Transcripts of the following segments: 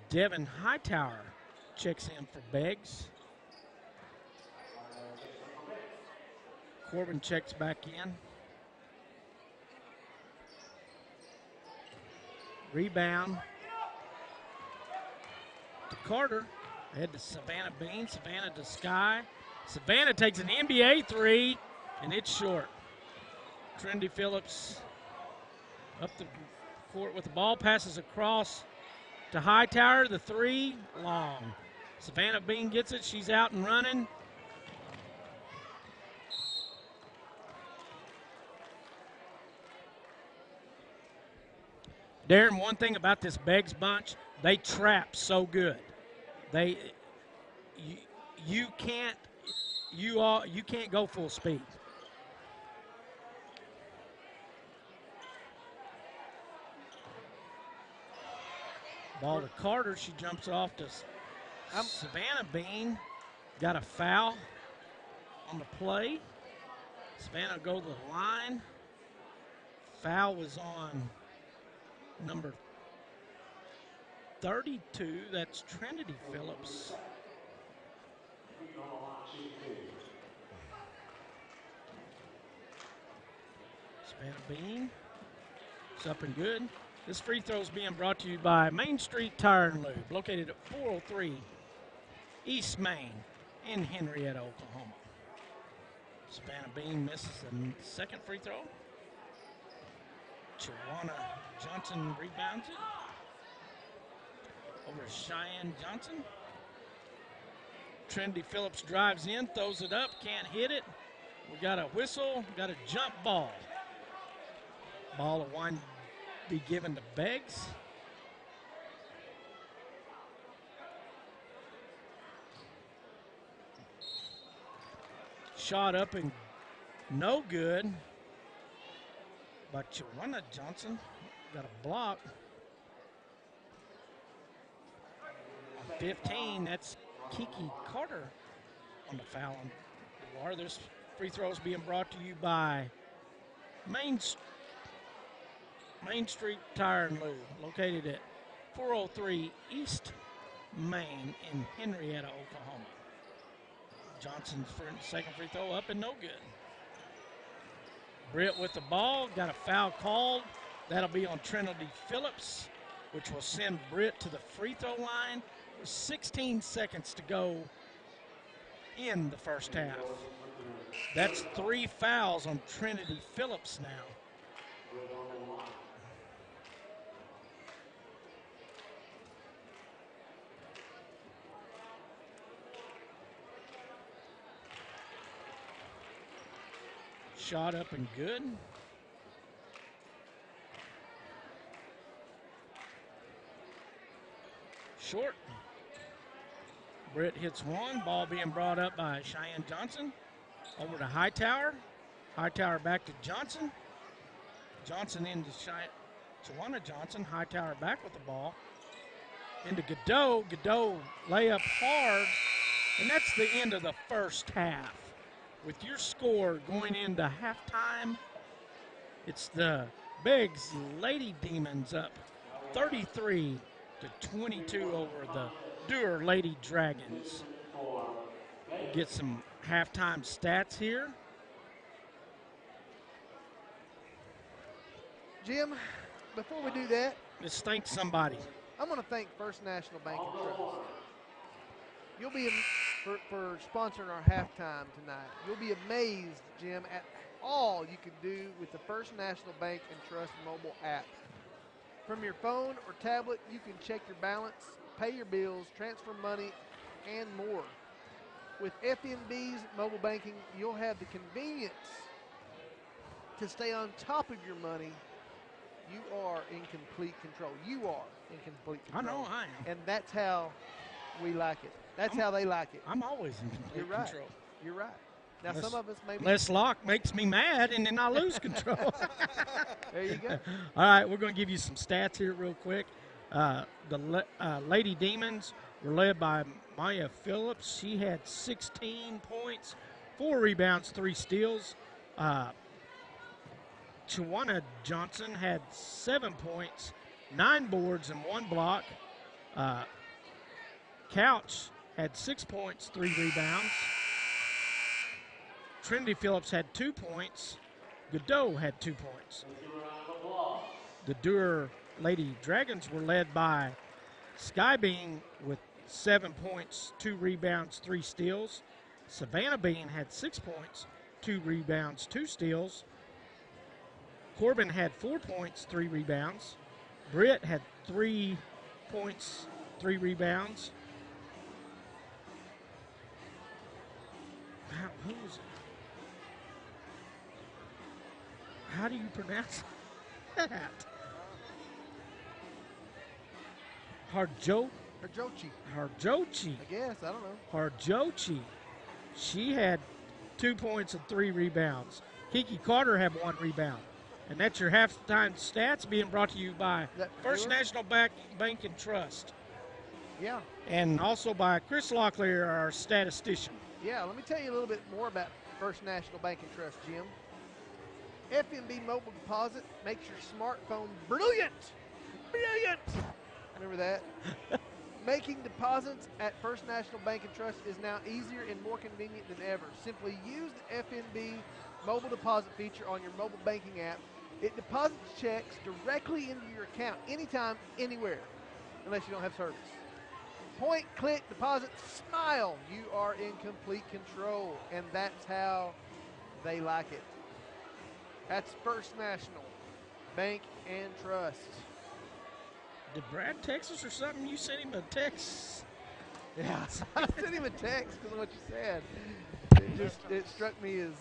Devin Hightower checks in for Beggs. Corbin checks back in. Rebound to Carter. Ahead to Savannah Bean. Savannah to Sky. Savannah takes an NBA three, and it's short. Trinity Phillips up the court with the ball. Passes across to Hightower. The three, long. Savannah Bean gets it. She's out and running. Darren, one thing about this Beggs bunch, they trap so good. You can't go full speed. Ball to Carter. She jumps off to Savannah Bean. Got a foul on the play. Savannah go to the line. Foul was on number 32, that's Trinity Phillips. Savannah Bean, it's up and good. This free throw is being brought to you by Main Street Tire and Lube, located at 403 East Main in Henrietta, Oklahoma. Savannah Bean misses the second free throw. Joanna Johnson rebounds it. Over to Cheyenne Johnson. Trinity Phillips drives in, throws it up, can't hit it. We got a whistle, got a jump ball. Ball will be given to Beggs. Shot up and no good. But Joanna Johnson got a block. 15, that's Kiki Carter on the foul on the bar. This free throw is being brought to you by Main Street Tire and Lube, located at 403 East Main in Henrietta, Oklahoma. Johnson's second free throw up and no good. Britt with the ball, got a foul called. That'll be on Trinity Phillips, which will send Britt to the free throw line. There's 16 seconds to go in the first half. That's 3 fouls on Trinity Phillips now. Shot up and good. Short. Britt hits one. Ball being brought up by Cheyenne Johnson. Over to Hightower. Hightower back to Johnson. Johnson into Joanna Johnson. Hightower back with the ball. Into Godot. Godot layup hard. And that's the end of the first half. With your score going into halftime, it's the Beggs Lady Demons up 33-22 over the Dewar Lady Dragons. We'll get some halftime stats here. Jim, before we do that, let's thank somebody. I'm going to thank First National Bank and Trust. You'll be for sponsoring our halftime tonight. You'll be amazed, Jim, at all you can do with the First National Bank and Trust mobile app. From your phone or tablet, you can check your balance, pay your bills, transfer money, and more. With FNB's mobile banking, you'll have the convenience to stay on top of your money. You are in complete control. You are in complete control. I know I am. And that's how we like it. That's how they like it. I'm always in complete control. You're right. Now, some of us maybe. Less lock makes me mad, and then I lose control. There you go. All right, we're going to give you some stats here real quick. The Lady Demons were led by Maya Phillips. She had 16 points, 4 rebounds, 3 steals. Joanna Johnson had 7 points, 9 boards, and 1 block. Couch had 6 points, 3 rebounds. Trinity Phillips had 2 points. Godot had 2 points. The Dewar Lady Dragons were led by Skybeam with 7 points, 2 rebounds, 3 steals. Savannah Bean had 6 points, 2 rebounds, 2 steals. Corbin had 4 points, 3 rebounds. Britt had 3 points, 3 rebounds. Who was it? How do you pronounce that? Harjochi. I guess. I don't know. Harjochi. She had 2 points and 3 rebounds. Kiki Carter had 1 rebound. And that's your halftime stats being brought to you by First National Bank and Trust. Yeah. And also by Chris Locklear, our statistician. Yeah, let me tell you a little bit more about First National Bank and Trust, Jim. FNB Mobile Deposit makes your smartphone brilliant. Brilliant. Remember that? Making deposits at First National Bank and Trust is now easier and more convenient than ever. Simply use the FNB Mobile Deposit feature on your mobile banking app. It deposits checks directly into your account anytime, anywhere, unless you don't have service. Point, click, deposit, smile. You are in complete control, and that's how they like it. That's First National Bank and Trust. Did Brad text us or something? You sent him a text. Yeah, I sent him a text because of what you said. It struck me as...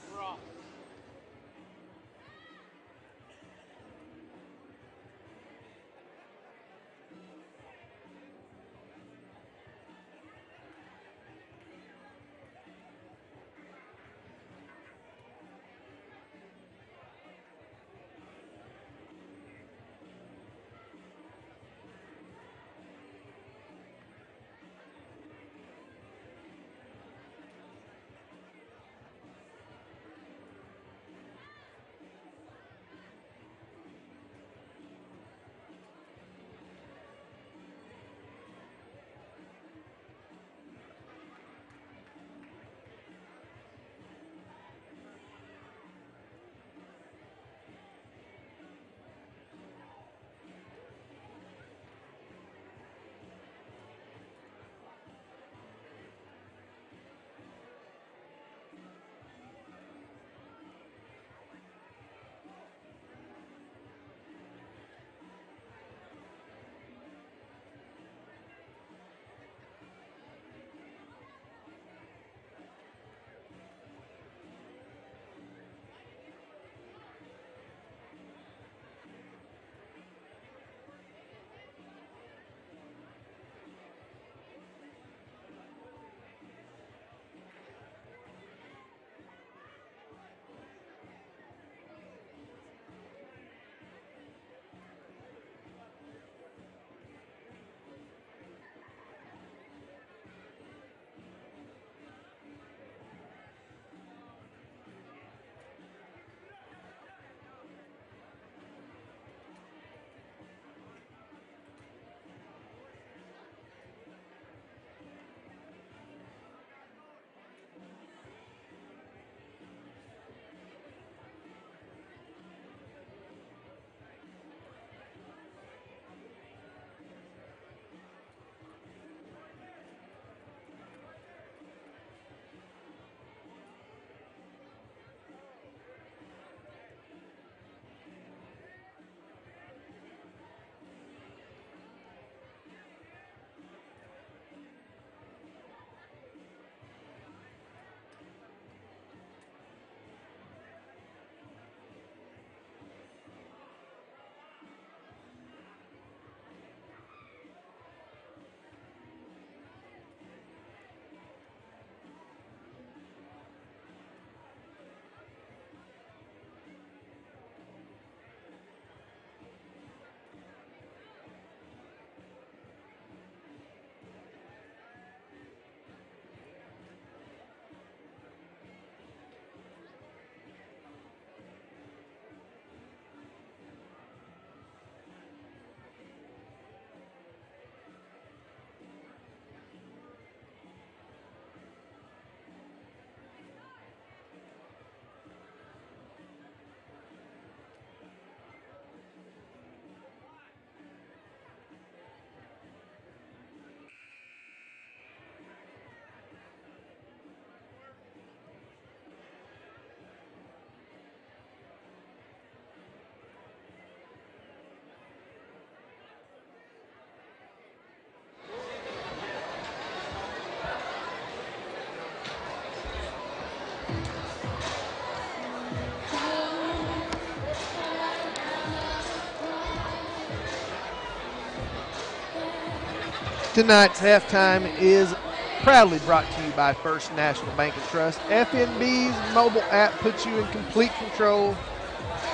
Tonight's halftime is proudly brought to you by First National Bank and Trust. FNB's mobile app puts you in complete control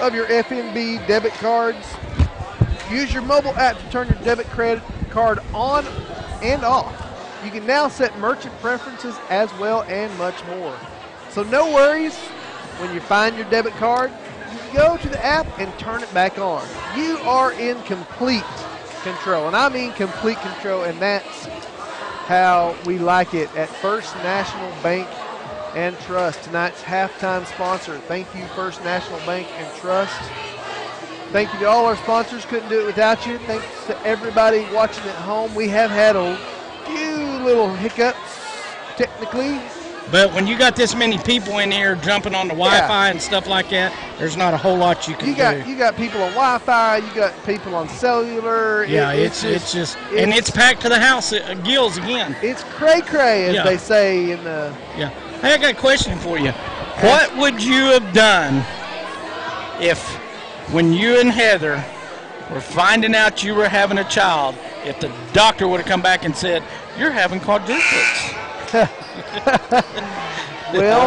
of your FNB debit cards. Use your mobile app to turn your debit credit card on and off. You can now set merchant preferences as well and much more. So no worries when you find your debit card. You go to the app and turn it back on. You are in complete control, and I mean complete control, and that's how we like it at First National Bank and Trust. Tonight's halftime sponsor. Thank you, First National Bank and Trust. Thank you to all our sponsors. Couldn't do it without you. Thanks to everybody watching at home. We have had a few little hiccups technically. But when you got this many people in here jumping on the Wi-Fi and stuff like that, there's not a whole lot you can do. You got people on Wi-Fi. You got people on cellular. Yeah, it's and it's packed to the house gills again. It's cray-cray, as they say in the. Yeah. Hey, I got a question for you. What would you have done if, when you and Heather were finding out you were having a child, if the doctor would have come back and said, "You're having quadruplets"? Well,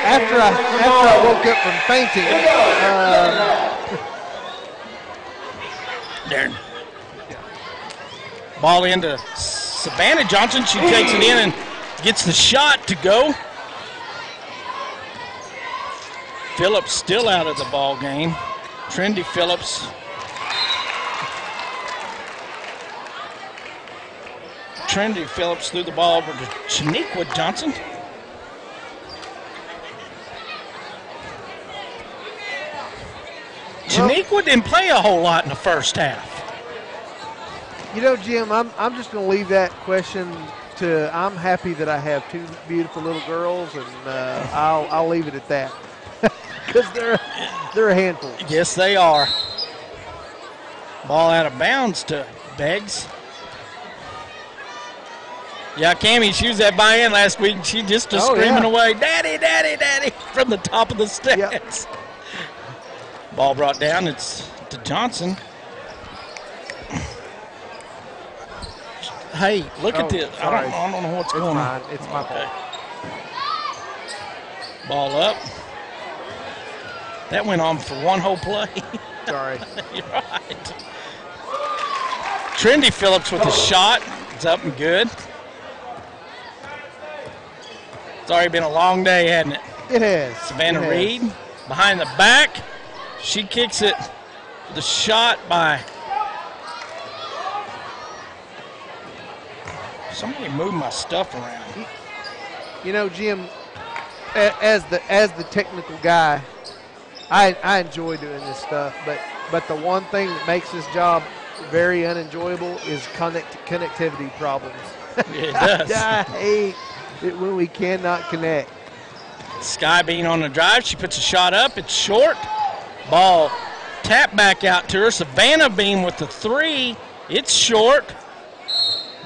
after I woke up from fainting, there. Ball into Savannah Johnson. She takes it in and gets the shot to go. Phillips still out of the ball game. Trendy Phillips. Trendy Phillips threw the ball over to Shaniqua Johnson. Shaniqua didn't play a whole lot in the first half. You know, Jim, I'm just going to leave that question to. I'm happy that I have two beautiful little girls, and I'll leave it at that because they're a handful. Yes, they are. Ball out of bounds to Beggs. Yeah, Cammie, she was at buy-in last week. She just screaming away, "Daddy, Daddy, Daddy," from the top of the steps. Yep. Ball brought down. It's to Johnson. Hey, look at this. Sorry. I don't know what's going on. It's my fault. Ball up. That went on for one whole play. Sorry. You're right. Trendy Phillips with a shot. It's up and good. It's already been a long day, hasn't it? It has. Savannah Reed behind the back. She kicks it. The shot by somebody moved my stuff around. You know, Jim, as the technical guy, I enjoy doing this stuff, but the one thing that makes this job very unenjoyable is connectivity problems. It does. I hate it when we cannot connect. Sky Bean on the drive. She puts a shot up. It's short. Ball tap back out to her. Savannah Bean with the three. It's short.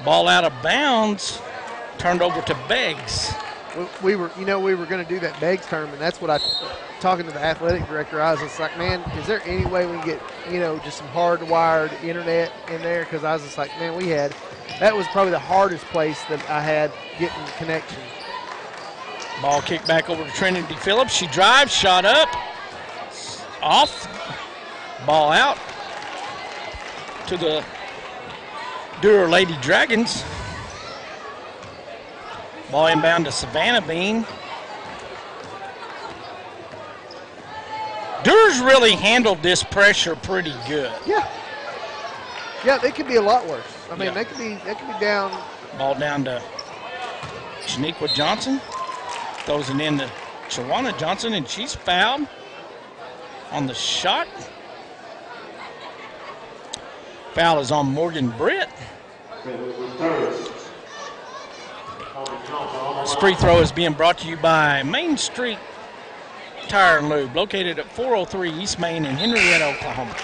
Ball out of bounds. Turned over to Beggs. We were going to do that Beggs tournament. That's what talking to the athletic director, I was just like, man, is there any way we can get, just some hardwired internet in there? Because I was just like, man, that was probably the hardest place that I had getting connection. Ball kicked back over to Trinity Phillips. She drives, shot up, off, ball out to the Dura Lady Dragons. Ball inbound to Savannah Bean. Dura's really handled this pressure pretty good. Yeah, they could be a lot worse. I mean, they could be down. Ball down to Shaniqua Johnson. Throws it in to Shawana Johnson, and she's fouled on the shot. Foul is on Morgan Britt. This free throw is being brought to you by Main Street Tire and Lube, located at 403 East Main in Henrietta, Oklahoma.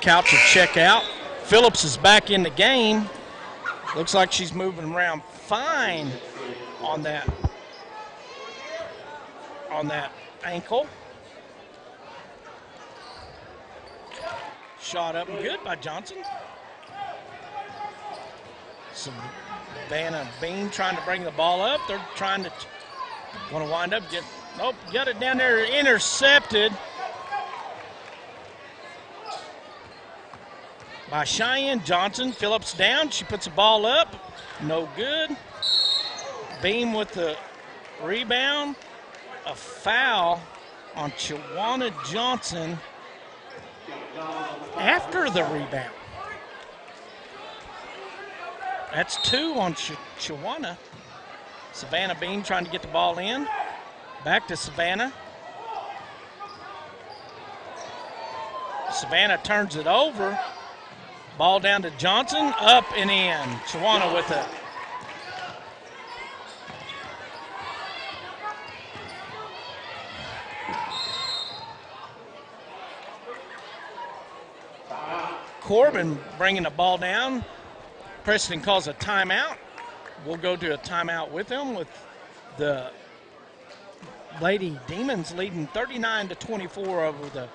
Couch will check out. Phillips is back in the game. Looks like she's moving around fine on that ankle. Shot up and good by Johnson. Savannah Bean trying to bring the ball up. They're trying to, want to wind up, got it down there, intercepted by Cheyenne Johnson. Phillips down, she puts the ball up, no good. Beam with the rebound. A foul on Shawana Johnson after the rebound. That's 2 on Shawana. Savannah Bean trying to get the ball in. Back to Savannah. Savannah turns it over. Ball down to Johnson, up and in. Shawana with it. Corbin bringing the ball down. Preston calls a timeout. We'll go to a timeout with him, with the Lady Demons leading 39-24 over the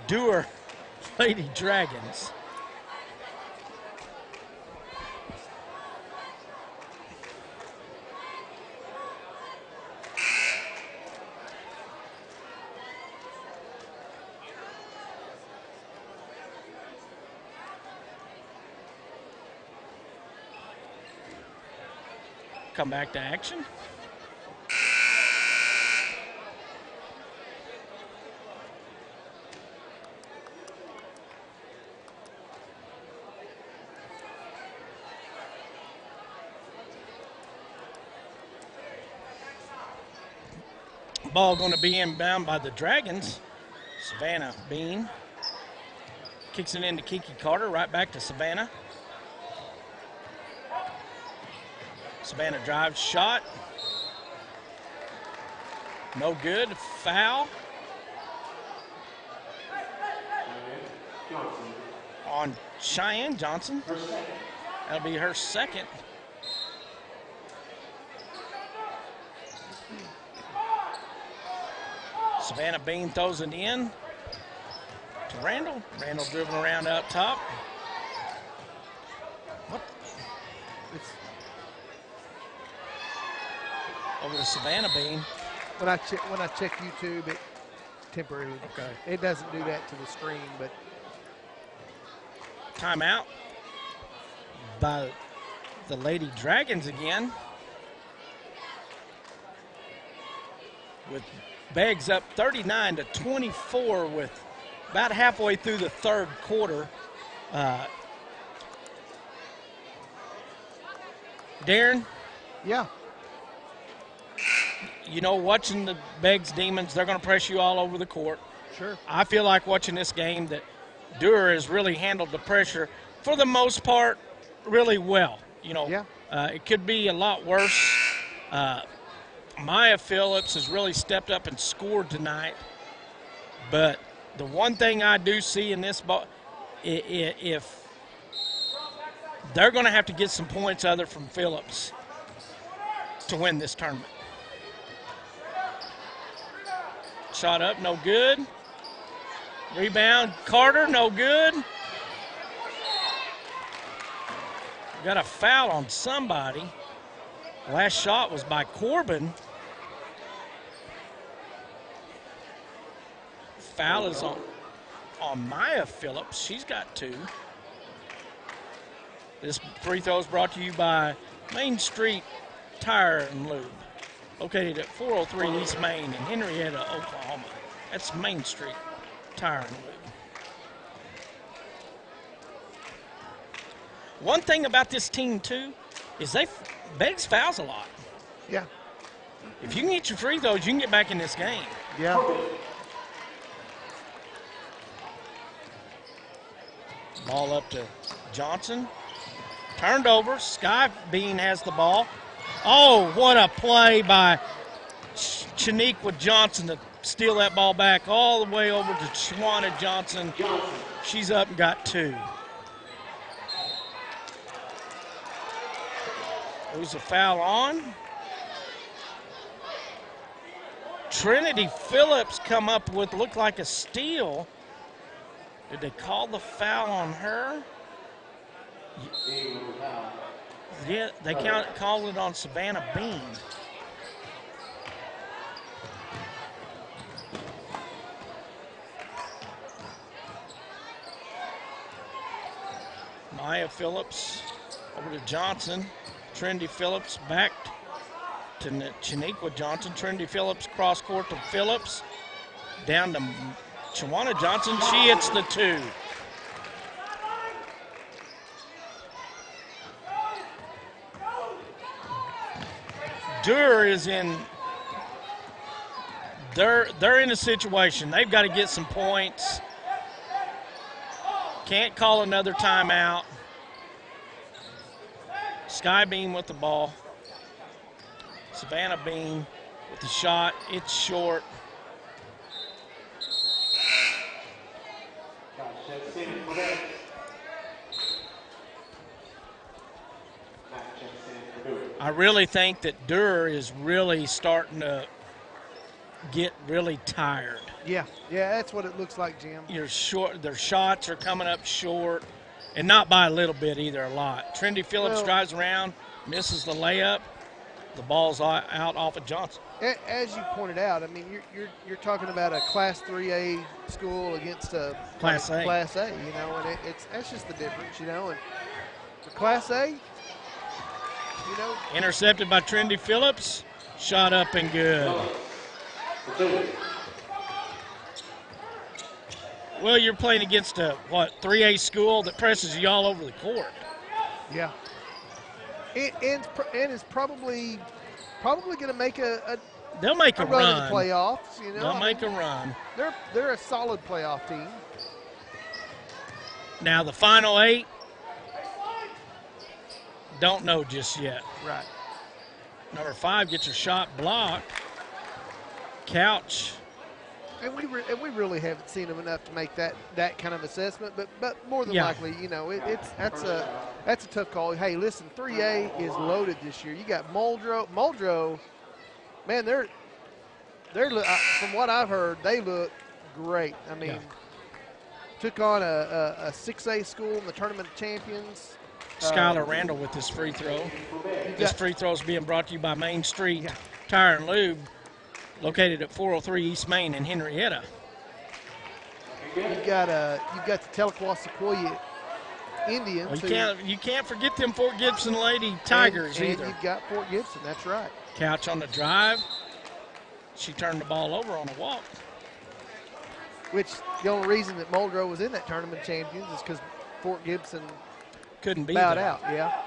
Dewar Lady Dragons. Come back to action. Ball going to be inbound by the Dragons. Savannah Bean kicks it into Kiki Carter, right back to Savannah. Savannah drives, shot. No good, foul. On Cheyenne Johnson. That'll be her second. Savannah Bean throws it in to Randall. Randall dribbling around out top. Over to Savannah Bean. When I check YouTube, it temporarily. Okay. It doesn't do that to the screen, but timeout by the Lady Dragons again. With Beggs up 39-24 with about halfway through the third quarter. Darren? Yeah. You know, watching the Beggs Demons, they're going to press you all over the court. Sure. I feel like watching this game that Dewar has really handled the pressure, for the most part, really well. You know, yeah. It could be a lot worse. Maya Phillips has really stepped up and scored tonight. But the one thing I do see in this ball, if they're going to have to get some points other from Phillips to win this tournament. Shot up, no good. Rebound, Carter, no good. Got a foul on somebody. Last shot was by Corbin. Foul is on Maya Phillips. She's got 2. This free throw is brought to you by Main Street Tire and Lube, located at 403 East Main in Henrietta, Oklahoma. That's Main Street Tire and Lube. One thing about this team, too, is Beggs fouls a lot. Yeah. If you can get your free throws, you can get back in this game. Yeah. Ball up to Johnson. Turned over. Sky Bean has the ball. Oh, what a play by Chaniqua Johnson to steal that ball back all the way over to Shawana Johnson. She's up and got 2. There's a foul on. Trinity Phillips come up with, looked like a steal. Did they call the foul on her? Yeah, they called it on Savannah Bean. Maya Phillips over to Johnson. Trinity Phillips back to Chaniqua Johnson. Trinity Phillips cross court to Phillips. Down to Shawana Johnson. She hits the 2. Durr is in. They're in a situation. They've got to get some points. Can't call another timeout. Sky Beam with the ball. Savannah Bean with the shot. It's short. I really think that Durr is really starting to get really tired. Yeah, that's what it looks like, Jim. You're short. Their shots are coming up short, and not by a little bit either, a lot. Trinity Phillips drives around, misses the layup. The ball's out off of Johnson. As you pointed out, I mean, you're talking about a Class 3A school against a Class A. Class A, you know, and that's just the difference, you know. And for Class A, you know, intercepted by Trinity Phillips, shot up and good. Well, you're playing against a 3A school that presses you all over the court. Yeah. And is probably going to make they'll make a run run in the playoffs. You know, they'll make a run. They're a solid playoff team. Now the final 8, don't know just yet. Right. Number 5 gets her shot blocked. Couch. And we really haven't seen them enough to make that kind of assessment, but more than likely, you know, that's a tough call. Hey, listen, 3A is loaded this year. You got Muldrow, man, they're from what I've heard, they look great. I mean, took on a 6A school in the tournament of champions. Skylar Randall with this free throw. This free throw is being brought to you by Main Street Tire and Lube, located at 403 East Main in Henrietta. You've got the Tahlequah Sequoyah Indians. Well, you can't forget them Fort Gibson Lady Tigers either. And you've got Fort Gibson. That's right. Couch on the drive. She turned the ball over on a walk. Which the only reason that Muldrow was in that tournament of champions is because Fort Gibson couldn't be bowed there. out. Yeah.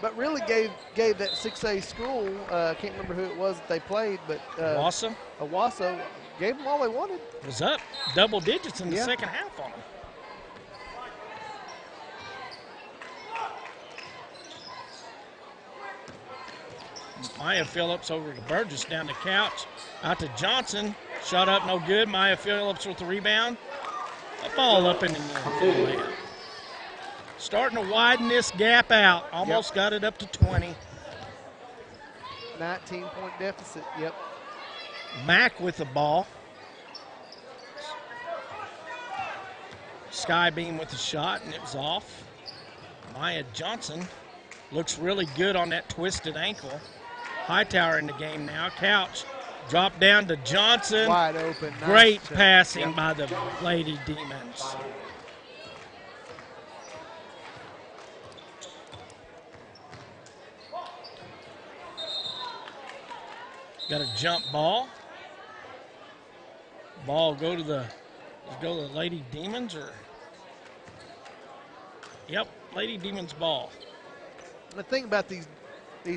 But really gave that 6A school, can't remember who it was that they played, but Owasso gave them all they wanted. Was up double digits in the second half on them. Maya Phillips over to Burgess, down the Couch, out to Johnson, shot up no good. Maya Phillips with the rebound. A ball up in the layup. Starting to widen this gap out. Almost got it up to 20. 19-point deficit, Mack with the ball. Skybeam with the shot, and it was off. Maya Johnson looks really good on that twisted ankle. Hightower in the game now. Couch dropped down to Johnson. Wide open. Great passing by the Lady Demons. Got a jump ball. Ball go to the Lady Demons or Lady Demons ball. The thing about these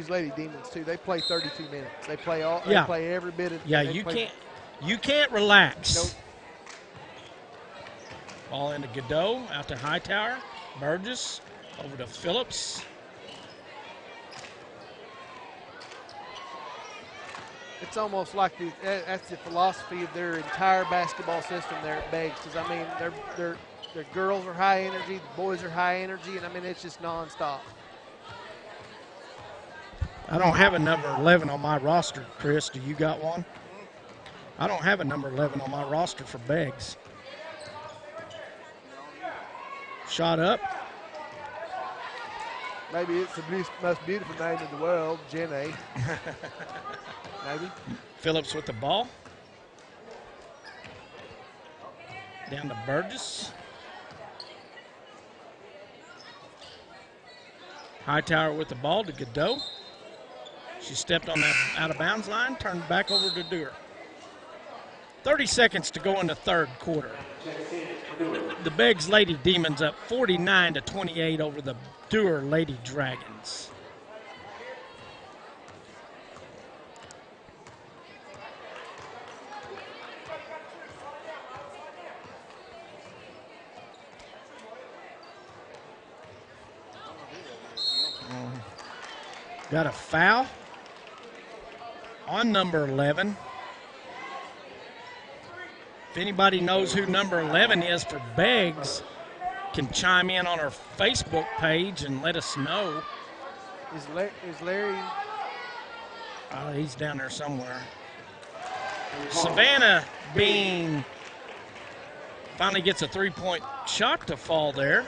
Lady Demons too, they play 32 minutes. They play play every bit of. Yeah, you can't relax. Nope. Ball into Godot, out to Hightower. Burgess over to Phillips. It's almost like that's the philosophy of their entire basketball system there at Beggs. Because I mean, their girls are high energy, the boys are high energy, and I mean it's just nonstop. I don't have a number 11 on my roster, Chris. Do you got one? I don't have a number 11 on my roster for Beggs. Shot up. Maybe it's the most beautiful name in the world, Jenny. Maybe. Phillips with the ball. Down to Burgess. Hightower with the ball to Godot. She stepped on that out-of-bounds line, turned back over to Dewar. 30 seconds to go in the third quarter. The Beggs Lady Demons up 49-28 over the Dewar Lady Dragons. Got a foul on number 11. If anybody knows who number 11 is for Beggs, can chime in on our Facebook page and let us know. Is Larry? He's down there somewhere. Savannah Bean finally gets a three-point shot to fall there.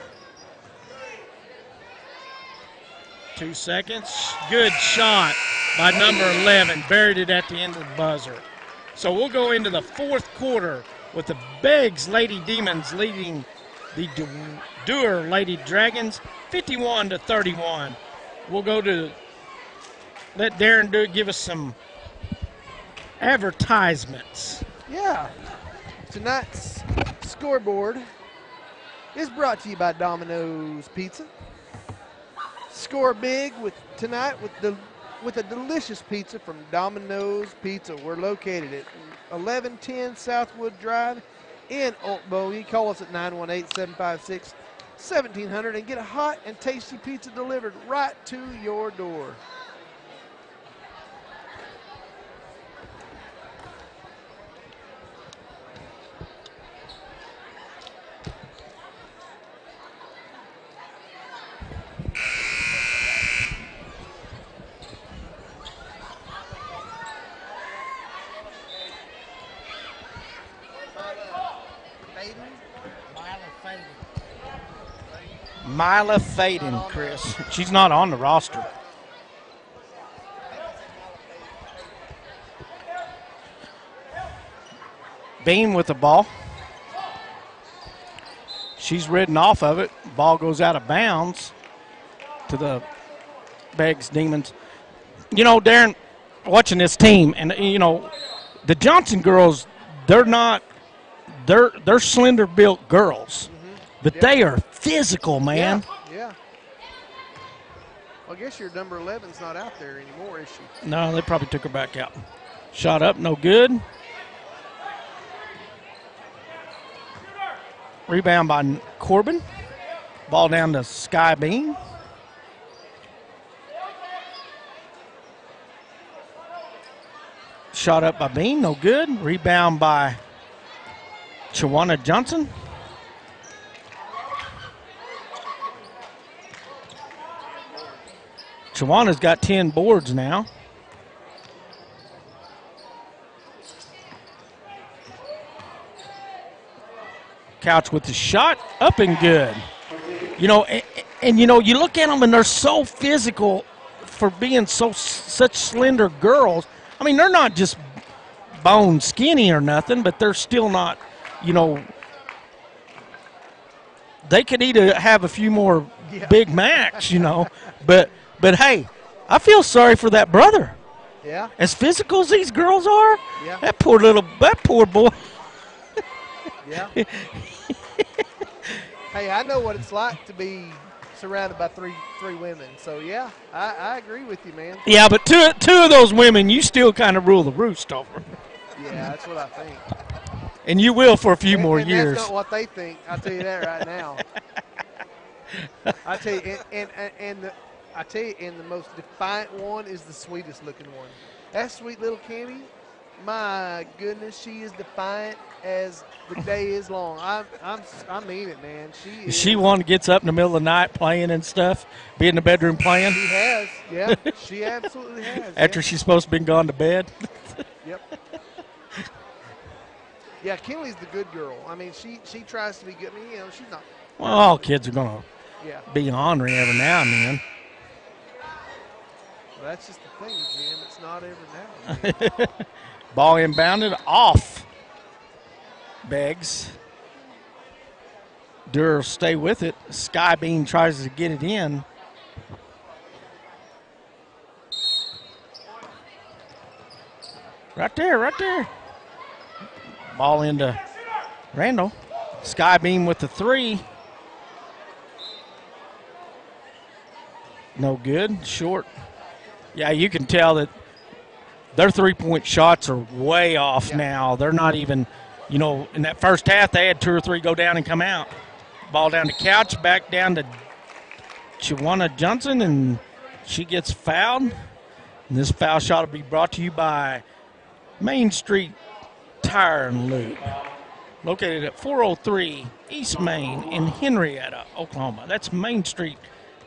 2 seconds. Good shot by number 11. Buried it at the end of the buzzer. So we'll go into the fourth quarter with the Beggs Lady Demons leading the Dewar Lady Dragons 51-31. We'll go to let Darren give us some advertisements. Yeah. Tonight's scoreboard is brought to you by Domino's Pizza. Score big tonight with a delicious pizza from Domino's Pizza. We're located at 1110 Southwood Drive in Okmulgee. Call us at 918-756-1700 and get a hot and tasty pizza delivered right to your door. Mila Faden, Chris. She's not on the roster. Bean with the ball. She's ridden off of it. Ball goes out of bounds to the Beggs Demons. You know, Darren, watching this team, and, you know, the Johnson girls, they're slender-built girls. But they are physical, man. Yeah. Well, I guess your number 11's not out there anymore, is she? No, they probably took her back out. Shot up, no good. Rebound by Corbin. Ball down to Sky Bean. Shot up by Bean, no good. Rebound by Shawana Johnson. Shawana's got 10 boards now. Couch with the shot, up and good. You know, and you know, you look at them and they're so physical for being such slender girls. I mean, they're not just bone skinny or nothing, but they're still not, you know, they could either have a few more Big Macs, you know, but hey, I feel sorry for that brother. Yeah. As physical as these girls are, yeah. that poor boy. Yeah. Hey, I know what it's like to be surrounded by three women. So yeah, I agree with you, man. Yeah, but two of those women, you still kind of rule the roost over. Yeah, that's what I think. And you will for a few more years. That's not what they think. I'll tell you that right now. I tell you, and the most defiant one is the sweetest looking one. That sweet little Cammy, my goodness, she is defiant as the day is long. I mean it, man. Is she one that gets up in the middle of the night playing and stuff, be in the bedroom playing? She has, yeah. She absolutely has. After she's supposed to be gone to bed? Yep. Yeah, Kinley's the good girl. I mean, she tries to be good. I mean, she's not. Well, all kids are going to Yeah. be ornery every now and then. Well, that's just the thing, Jim. It's not every now and then. Ball inbounded off. Beggs. Durr stay with it. Skybeam tries to get it in. Right there, right there. Ball into Randall. Skybeam with the 3. No good. Short. Yeah, you can tell that their 3-point shots are way off now. They're not even, in that first half, they had 2 or 3 go down and come out. Ball down to Couch, back down to Chiwana Johnson, and she gets fouled. And this foul shot will be brought to you by Main Street Tire and Lube, located at 403 East Main in Henrietta, Oklahoma. That's Main Street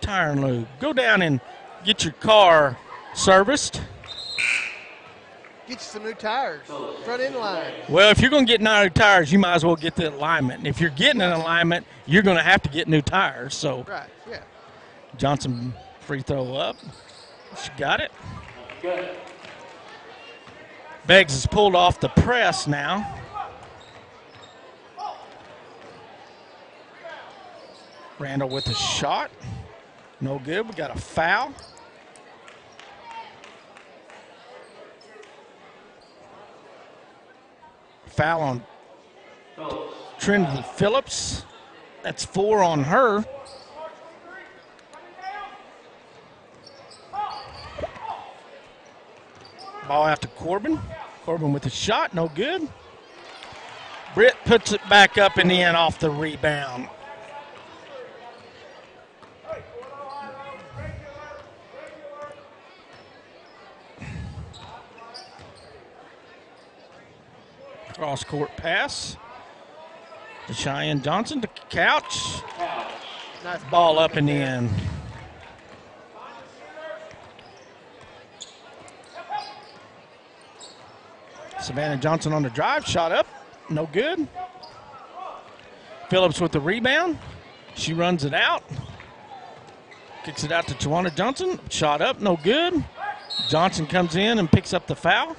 Tire and Lube. Go down and get your car serviced. Get you some new tires, front end line. Well, if you're going to get new tires, you might as well get the alignment. And if you're getting an alignment, you're going to have to get new tires. So, right, yeah. Johnson free throw up. She got it. Good. Beggs is pulled off the press now. Randall with a shot. No good. We got a foul. Foul on Trinity Phillips. That's 4 on her. Ball out to Corbin. Corbin with a shot, no good. Britt puts it back up and in off the rebound. Cross-court pass to Cheyenne Johnson to Couch. Nice Ball up and in. Savannah Johnson on the drive, shot up, no good. Phillips with the rebound. She runs it out. Kicks it out to Tawana Johnson, shot up, no good. Johnson comes in and picks up the foul.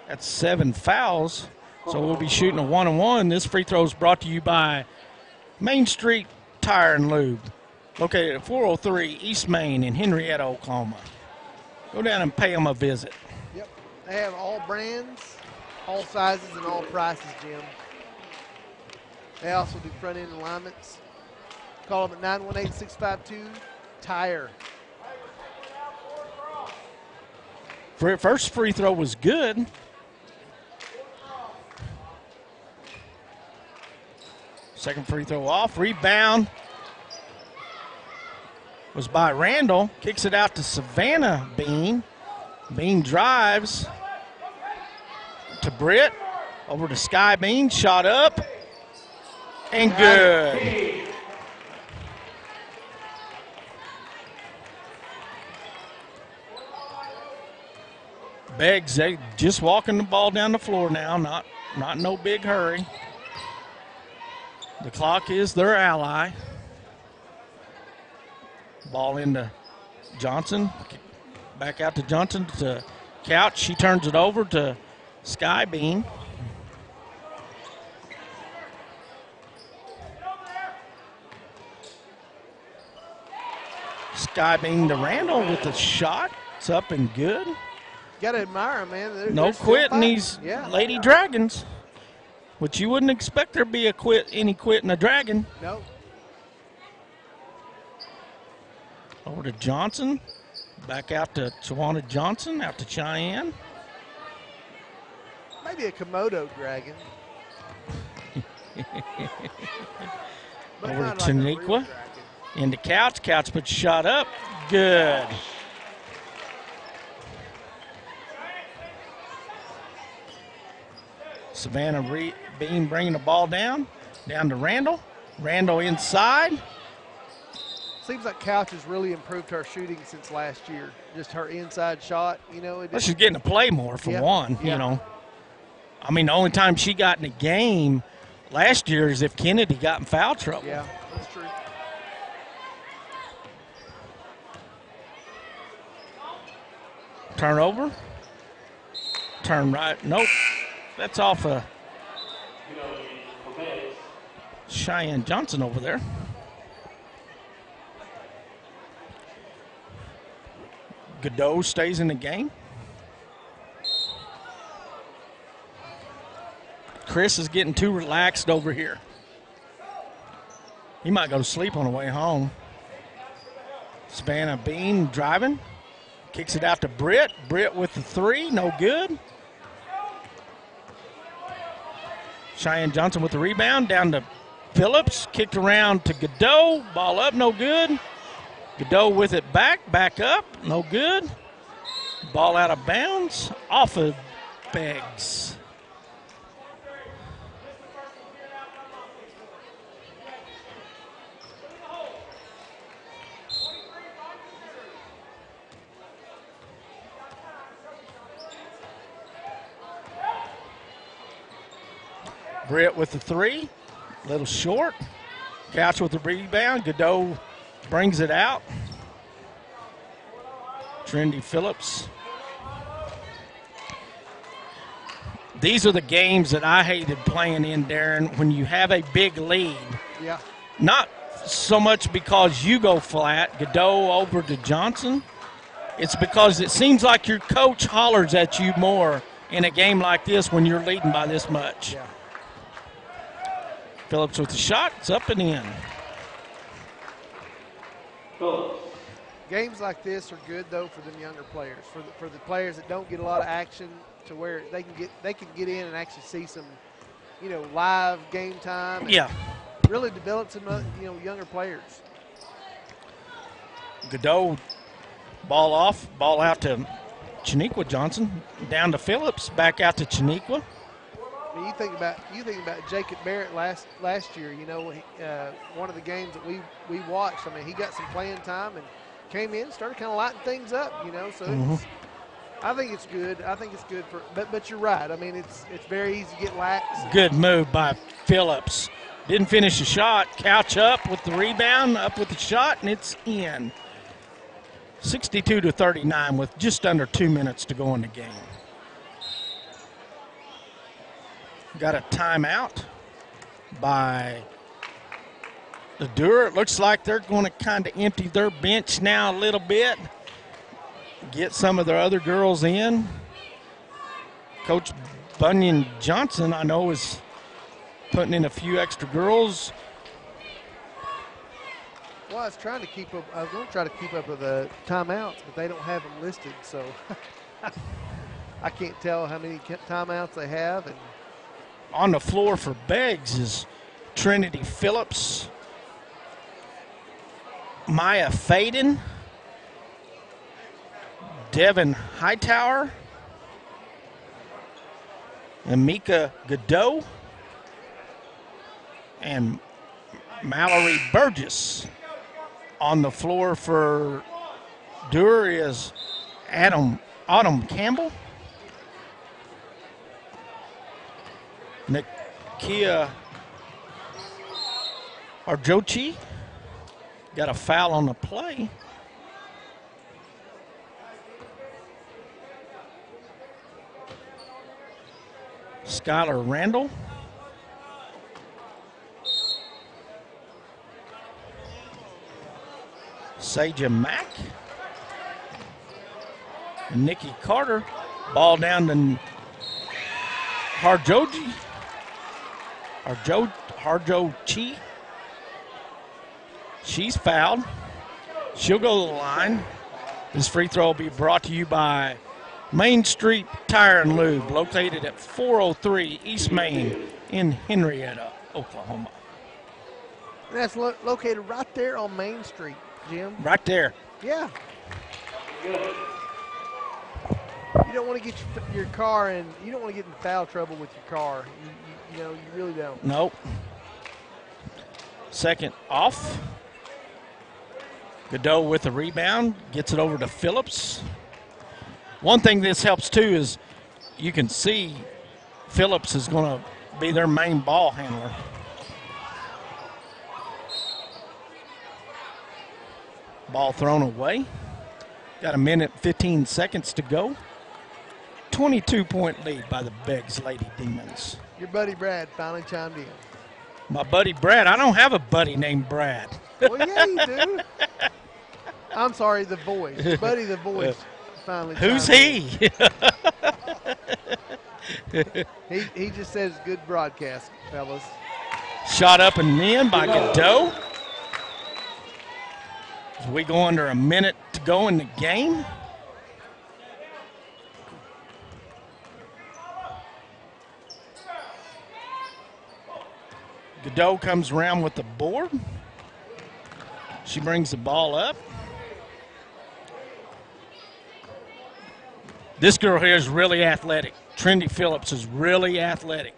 That's 7 fouls, so we'll be shooting a 1-on-1. This free throw is brought to you by Main Street Tire and Lube, located at 403 East Main in Henrietta, Oklahoma. Go down and pay them a visit. Yep, they have all brands, all sizes, and all prices, Jim. They also do front-end alignments. Call them at 918-652-TIRE. First free throw was good. Second free throw off. Rebound was by Randall. Kicks it out to Savannah Bean. Bean drives to Britt. Over to Sky Bean. Shot up. And good. Beggs, they just walking the ball down the floor now. Not no big hurry. The clock is their ally. Ball into Johnson. Back out to Johnson to Couch. She turns it over to Skybeam. Skybeam to Randall with the shot. It's up and good. Got to admire them, man. No quitting these Lady Dragons. Which you wouldn't expect there be any quit in a Dragon. No. Over to Johnson. Back out to Tawana Johnson. Out to Cheyenne. Maybe a Komodo dragon. Over to Taniqua. Into Couch. Couch puts a shot up. Good. Savannah Bean bringing the ball down to Randall. Randall inside. Seems like Couch has really improved her shooting since last year. Just her inside shot, you know. She's getting to play more for one, you know. I mean, the only time she got in a game last year is if Kennedy got in foul trouble. Yeah, that's true. Turnover. Turn right. Nope. That's off of Cheyenne Johnson over there. Godot stays in the game. Chris is getting too relaxed over here. He might go to sleep on the way home. Savannah Bean driving. Kicks it out to Britt. Britt with the three. No good. Cheyenne Johnson with the rebound. Down to Phillips. Kicked around to Godot. Ball up. No good. Godot with it back. Back up. No good. Ball out of bounds. Off of Beggs. Britt with the three, little short. Couch with the rebound. Godot brings it out. Trinity Phillips. These are the games that I hated playing in, Darren, when you have a big lead. Yeah. Not so much because you go flat, Godot over to Johnson. It's because it seems like your coach hollers at you more in a game like this when you're leading by this much. Yeah. Phillips with the shot. It's up and in. Games like this are good though for them younger players, for the players that don't get a lot of action, to where they can get in and actually see some, you know, live game time. Yeah. Really develop some younger players. Godot, ball off, ball out to Chaniqua Johnson, down to Phillips, back out to Chaniqua. I mean, you think about Jacob Barrett last year. You know, one of the games that we watched. I mean, he got some playing time and came in, started kind of lighting things up. You know, so I think it's good. I think it's good for. But you're right. I mean, it's very easy to get lax. Good move by Phillips. Didn't finish the shot. Couch up with the rebound, up with the shot, and it's in. 62-39 with just under 2 minutes to go in the game. Got a timeout by the Dewar. It looks like they're going to kind of empty their bench now a little bit. Get some of their other girls in. Coach Bunyan Johnson, I know, is putting in a few extra girls. Well, I was going to try to keep up with the timeouts, but they don't have them listed, so I can't tell how many timeouts they have. And on the floor for Beggs is Trinity Phillips, Maya Faden, Devin Hightower, Amika Godot, and Mallory Burgess. On the floor for Dewar is Autumn Campbell, Nakia Arjochi. Got a foul on the play. Skylar Randall. Saja Mack. And Nikki Carter. Ball down to Harjochi. She's fouled. She'll go to the line. This free throw will be brought to you by Main Street Tire and Lube, located at 403 East Main in Henrietta, Oklahoma. And that's located right there on Main Street, Jim. Right there. Yeah. don't want to get your car in. You don't want to get in foul trouble with your car. You know, you really don't. Nope. Second off. Godot with the rebound, gets it over to Phillips. One thing this helps too is you can see Phillips is going to be their main ball handler. Ball thrown away. Got a minute, 15 seconds to go. 22-point lead by the Beggs Lady Demons. Your buddy Brad finally chimed in. My buddy Brad. I don't have a buddy named Brad. Well, yeah, you do. I'm sorry, the voice. Your buddy the voice finally Who's chimed he? in. He just says good broadcast, fellas. Shot up and in by Godot. As we go under a minute to go in the game. Godot comes around with the board. She brings the ball up. This girl here is really athletic. Trendy Phillips is really athletic.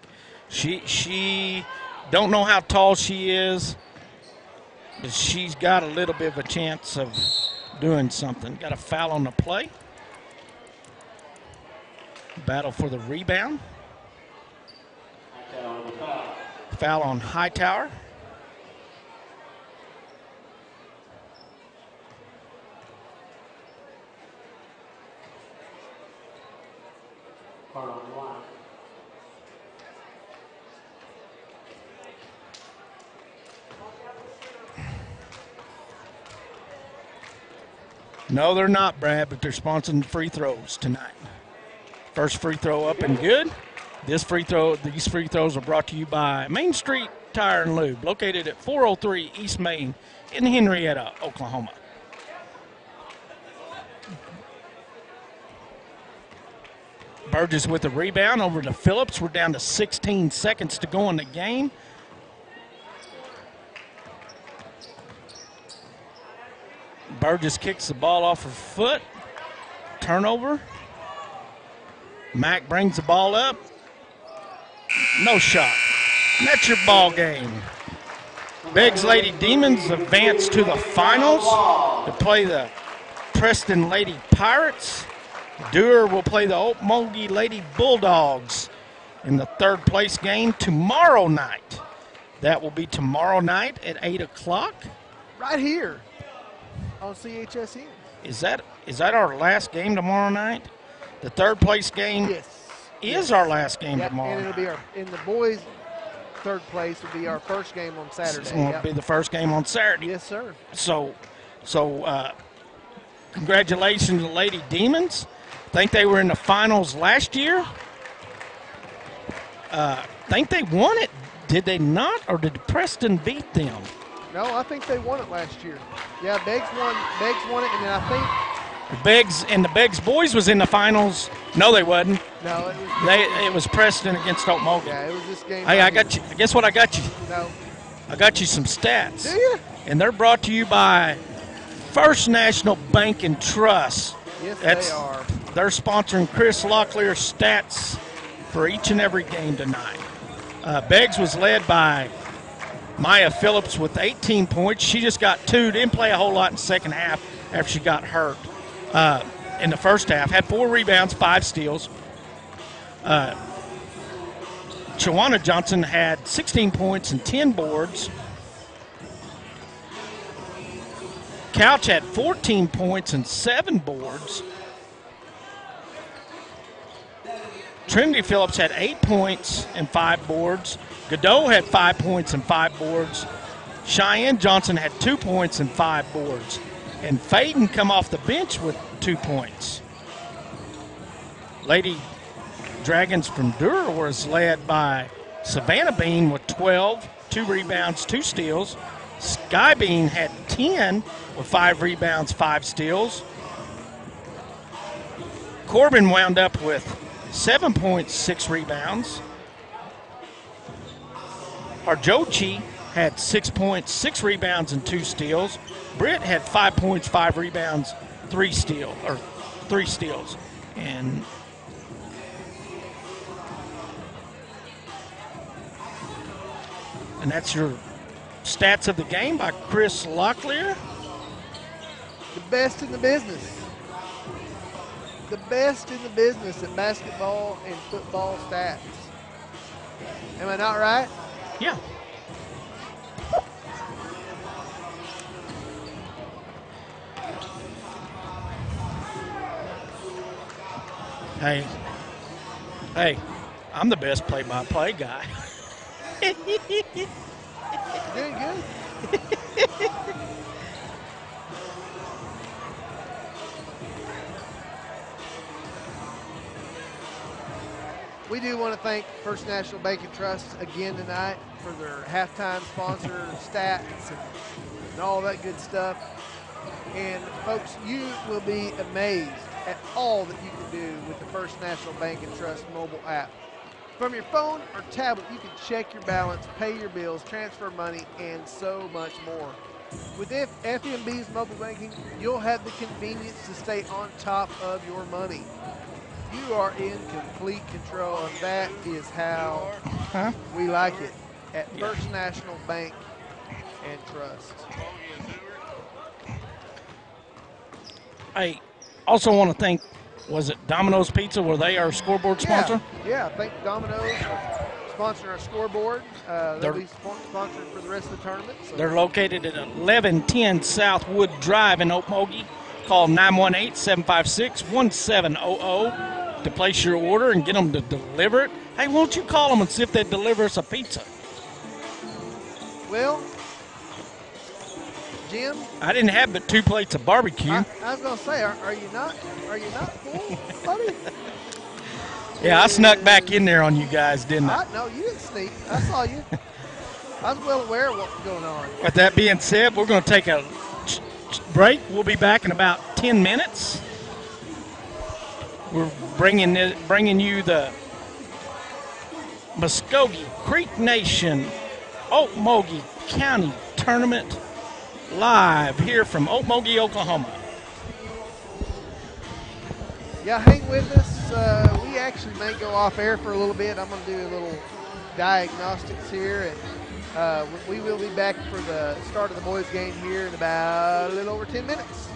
She don't know how tall she is, but she's got a little bit of a chance of doing something. Got a foul on the play. Battle for the rebound. Foul on Hightower. No, they're not, Brad, but they're sponsoring the free throws tonight. First free throw up and good. These free throws are brought to you by Main Street Tire and Lube, located at 403 East Main in Henrietta, Oklahoma. Burgess with the rebound over to Phillips. We're down to 16 seconds to go in the game. Burgess kicks the ball off her foot. Turnover. Mack brings the ball up. No shot. And that's your ball game. Beggs Lady Demons advance to the finals to play the Preston Lady Pirates. Dewar will play the Okmulgee Lady Bulldogs in the third place game tomorrow night. That will be tomorrow night at 8 o'clock. Right here on CHSN. Is that our last game tomorrow night? The third place game is our last game tomorrow. And it'll be in the boys' third place will be our first game on Saturday. It's going to be the first game on Saturday. Yes, sir. So congratulations to the Lady Demons. I think they were in the finals last year. I think they won it. Did they not, or did Preston beat them? No, I think they won it last year. Yeah, Beggs won it, and then I think the Beggs boys was in the finals. No, they wasn't. No, it was Preston against Okmulgee. Yeah, it was this game. Hey, I got you. Guess what I got you? No. I got you some stats. Do you? And they're brought to you by First National Bank and Trust. Yes, they are. They're sponsoring Chris Locklear's stats for each and every game tonight. Beggs was led by Maya Phillips with 18 points. She just got 2. Didn't play a whole lot in the second half after she got hurt. In the first half, had 4 rebounds, 5 steals. Shawana Johnson had 16 points and 10 boards. Couch had 14 points and 7 boards. Trinity Phillips had 8 points and 5 boards. Godot had 5 points and 5 boards. Cheyenne Johnson had 2 points and 5 boards. And Faden come off the bench with 2 points. Lady Dragons from Dewar was led by Savannah Bean with 12, 2 rebounds, 2 steals. Sky Bean had 10 with 5 rebounds, 5 steals. Corbin wound up with 7 points, 6 rebounds. Arjochi had 6 points, 6 rebounds, and 2 steals. Britt had 5 points, 5 rebounds, 3 steals. And And that's your stats of the game by Chris Locklear. The best in the business. The best in the business at basketball and football stats. Am I not right? Yeah. Hey, I'm the best play-by-play guy. Doing good. We do want to thank First National Bank and Trust again tonight for their halftime sponsor stats and all that good stuff. And folks, you will be amazed at all that you can do with the First National Bank and Trust mobile app. From your phone or tablet, you can check your balance, pay your bills, transfer money, and so much more. With FNB's mobile banking, you'll have the convenience to stay on top of your money. You are in complete control, and that is how we like it at First National Bank and Trust. I also want to thank, was it Domino's Pizza? Were they our scoreboard sponsor? Yeah, thank Domino's for sponsoring our scoreboard. They'll be sponsoring for the rest of the tournament. So. They're located at 1110 South Wood Drive in Okmulgee. Call 918-756-1700 to place your order and get them to deliver it. Hey, won't you call them and see if they deliver us a pizza? Well, Jim, I didn't have but 2 plates of barbecue. I was gonna say, are you not full, buddy? Yeah, I snuck back in there on you guys, didn't I? No, you didn't sneak. I saw you. I was well aware of what was going on. With that being said, we're going to take a break. We'll be back in about 10 minutes. We're bringing you the Muskogee Creek Nation Okmulgee County Tournament live here from Okmulgee, Oklahoma. Yeah, hang with us. We actually may go off air for a little bit. I'm going to do a little diagnostics here, and we will be back for the start of the boys' game here in about a little over 10 minutes.